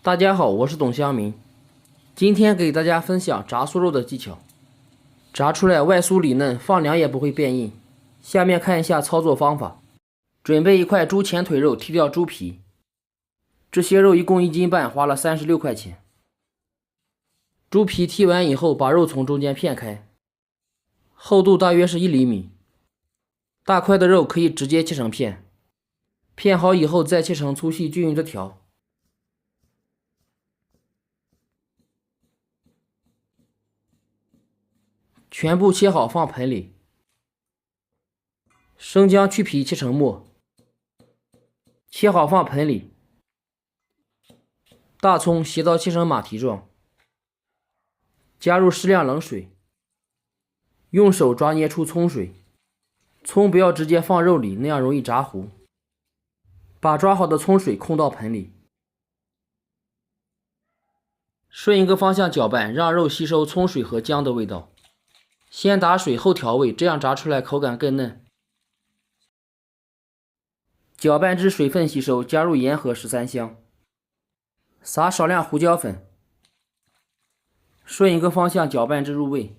大家好，我是董香明，今天给大家分享炸酥肉的技巧。炸出来外酥里嫩，放凉也不会变硬。下面看一下操作方法。准备一块猪前腿肉，剔掉猪皮。这些肉一共1斤半，花了36块钱。猪皮剔完以后，把肉从中间片开，厚度大约是1厘米。大块的肉可以直接切成片，片好以后再切成粗细均匀的条。全部切好放盆里。生姜去皮切成末，切好放盆里。大葱斜刀切成马蹄状，加入适量冷水，用手抓捏出葱水。葱不要直接放肉里，那样容易炸糊。把抓好的葱水控到盆里，顺一个方向搅拌，让肉吸收葱水和姜的味道。先打水后调味，这样炸出来口感更嫩。搅拌至水分吸收，加入盐和13香，撒少量胡椒粉，顺一个方向搅拌至入味。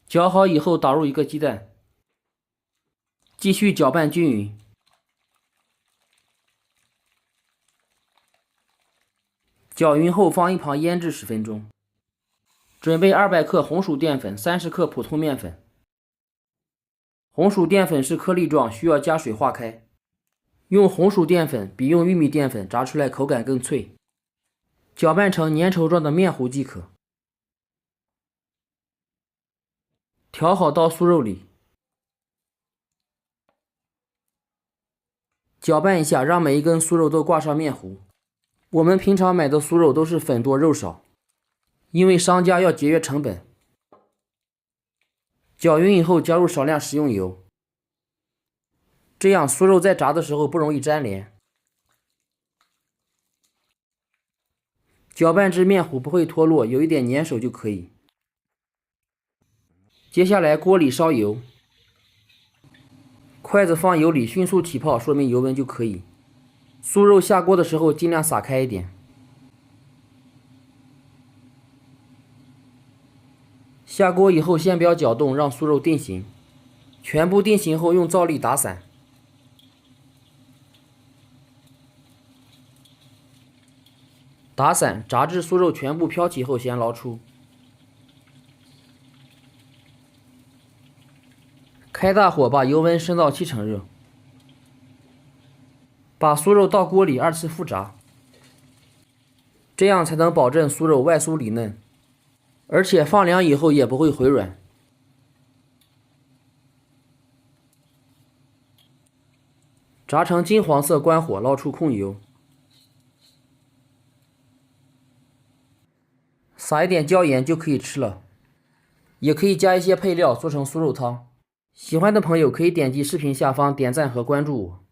搅好以后打入1个鸡蛋，继续搅拌均匀。搅匀后放一旁腌制10分钟。准备200克红薯淀粉，30克普通面粉。红薯淀粉是颗粒状，需要加水化开。用红薯淀粉比用玉米淀粉炸出来口感更脆。搅拌成粘稠状的面糊即可。调好到酥肉里，搅拌一下，让每一根酥肉都挂上面糊。我们平常买的酥肉都是粉多肉少，因为商家要节约成本。搅匀以后加入少量食用油，这样酥肉在炸的时候不容易粘连。搅拌至面糊不会脱落，有一点粘手就可以。接下来锅里烧油，筷子放油里迅速起泡，说明油温就可以。酥肉下锅的时候尽量撒开一点。下锅以后先不要搅动，让酥肉定型。全部定型后用皂粒打散。打散，炸至酥肉全部飘起后先捞出。开大火把油温升到70%热。把酥肉倒锅里2次复炸，这样才能保证酥肉外酥里嫩，而且放凉以后也不会回软。炸成金黄色，关火，捞出控油。撒一点椒盐就可以吃了，也可以加一些配料做成酥肉汤。喜欢的朋友可以点击视频下方点赞和关注我，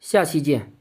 下期见。